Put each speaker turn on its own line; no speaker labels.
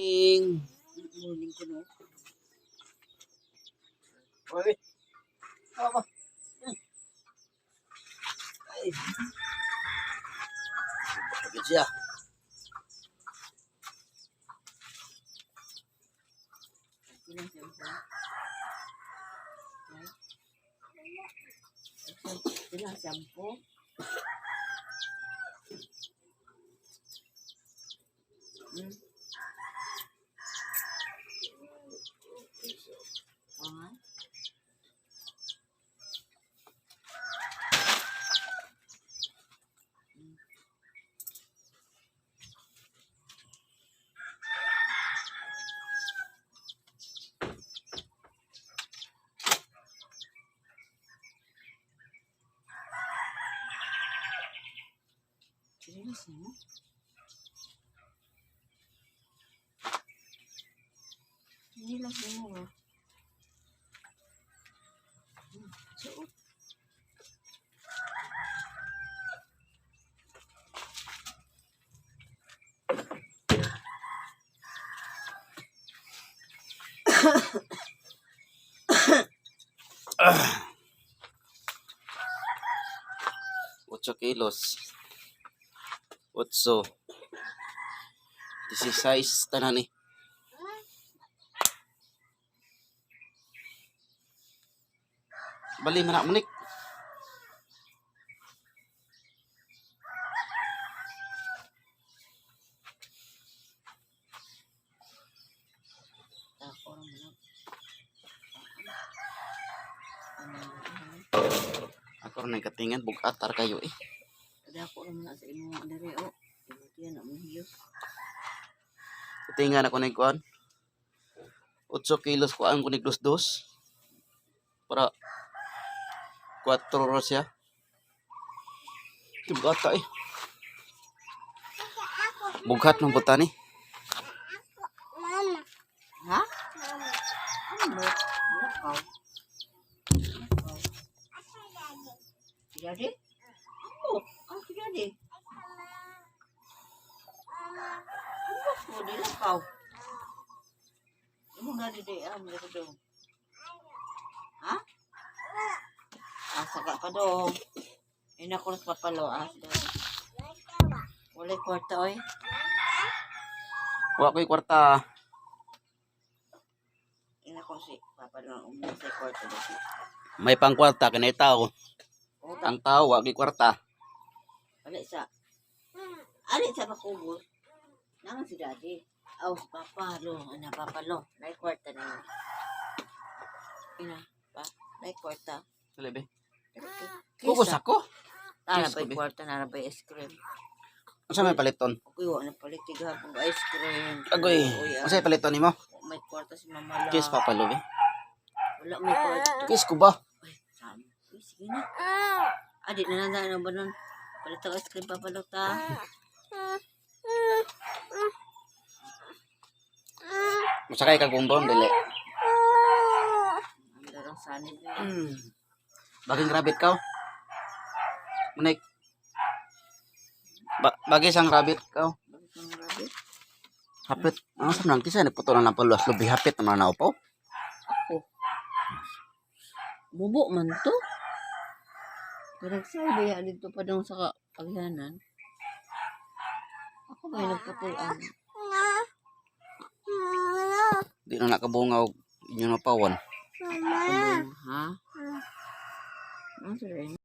Morning ko, no?
Oy. Apa?
Ay. Bakit siya?
Ilang shampoo? Ilang shampoo? Serius mo? Serius mo. Suot.
Ocho kilos. 8. 16 tanan ni. Bali man munik. Ako rin katingan bukatar kayo eh.
Ada ako naman sa imo dere o. Tiyan na mahiyos.
Katingan ako na kuan. 8 kilos ko ang kunig dos. Para 4 ro siya. Bugata eh. Bughat ng buta ni.
Ha? Ano? Bukaw. Jadi? Oh, si Daddy. Ano di lakaw? Ano na di dito? Ha? Saka ka dong. Ina ko na papalo. Wala kwarta oy.
Wa ko'y kwarta.
Ina ko si papalo. Sa kwarta dito.
May pang kwarta kanay tao. Ang tao wa ko'y kwarta.
Alit sa makubos. Nangan si Daddy. Aw, papalo. Ana, papalo. May kwarta na yun. Ina, pa. May kwarta.
Dali be.
Kisa.
ako.
Nara pa yung kwarta, nara pa yung ice cream.
Unsa may paliton?
Ako'y wala palit tigahapong ice cream.
Agoy. Unsa may paliton nimo?
May kwarta si Mama La.
Kiss papalo be.
Wala may kwarta.
Kiss ko ba?
Ay, sama. Uy, sige na. Di na nandaan ba nun? Palit ang ice cream papalo ta.
Masakay ka gumbong dili.
Ang darang sanib na.
Baging rabbit ka. Munik. Bagi sang rabbit ka.
Bakit ang rabbit?
Hapit. Ano sa nang kisa nagputo lang paluas lubi hapit naman na upaw.
Ako. Bubo man to. Nagsabi ya dito pa daw sa paghanan. Ako ba yung nagputulan?
Di na nakabungaw inyo na pawon.
Ha? Ano sila